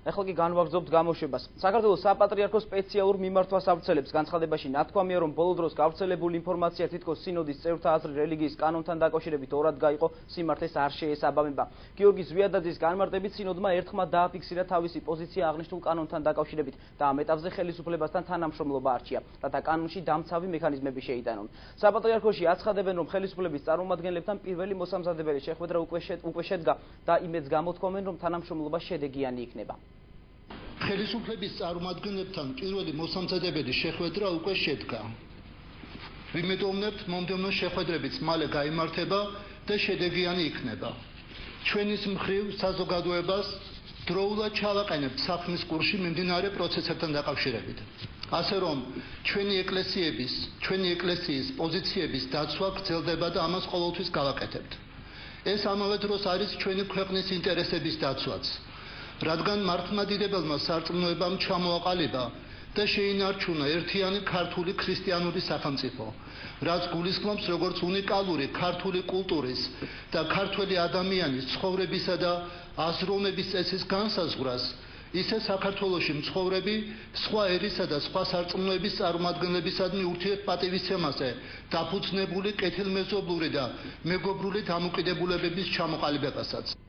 ეხლა კი განვაგრძობთ გამოშვებას. საქართველოს საპატრიარქოს სპეციალურ მიმართვას ავრცელებს განცხადებაში ნათქვამია, რომ ბოლო დროს გავრცელებული ინფორმაცია თითქოს სინოდის წევრთა აზრი რელიგიის კანონთან დაკავშირებით ორად გაიყო, სიმართლეს არ შეესაბამება. გიორგი ზვიადაძის განმარტებით სინოდმა ერთხმად დააფიქსირა თავისი პოზიცია აღნიშნულ კანონთან დაკავშირებით და ამ ეტაპზე ხელისუფლებასთან თანამშრომლობა არჩია, რათა კანონში დამცავი მექანიზმები შეიტანონ. საპატრიარქოში აცხადებენ, რომ ხელისუფლების წარმომადგენლებთან პირველი მოსამზადებელი შეხვედრა უკვე შედგა და იმედს გამოთქვამენ, რომ თანამშრომლობა შედეგიანი იქნება. ხელისუფლების წარმომადგენლებთან პირველი მოსამზადებელი შეხვედრა უკვე შედგა. ვიმედოვნებთ, მომდევნო შეხვედრებიც მალე გაიმართება და შედეგიანი იქნება. ჩვენის მხრივ საზოგადოებას დროულად ჩავაყენებთ საქმის კურსში მიმდინარე პროცესებთან დაკავშირებით. ასე რომ ჩვენი ეკლესიის პოზიციების დაცვა გრძელდება და ამას ყოველთვის გავაკეთებთ. ეს ამავე დროს არის ჩვენი ქვეყნის ინტერესების დაცვაც, რადგან მართლმადიდებელმა სარწმუნოებამ ჩამოაყალიბა და შეინარჩუნა ერთიანი ქართული ქრისტიანული სახელმწიფო, რაც გულისხმობს როგორც უნიკალური ქართული კულტურის და ქართველი ადამიანის ცხოვრებისა და აზროვნების წესის განსაზღვრას, ისე საქართველოში მცხოვრები სხვა ერისა და სხვა სარწმუნოების წარმომადგენლებისადმი ურთიერთპატივისცემაზე დაფუძნებული კეთილმეზობლური და მეგობრული დამოკიდებულებების ჩამოყალიბებასაც.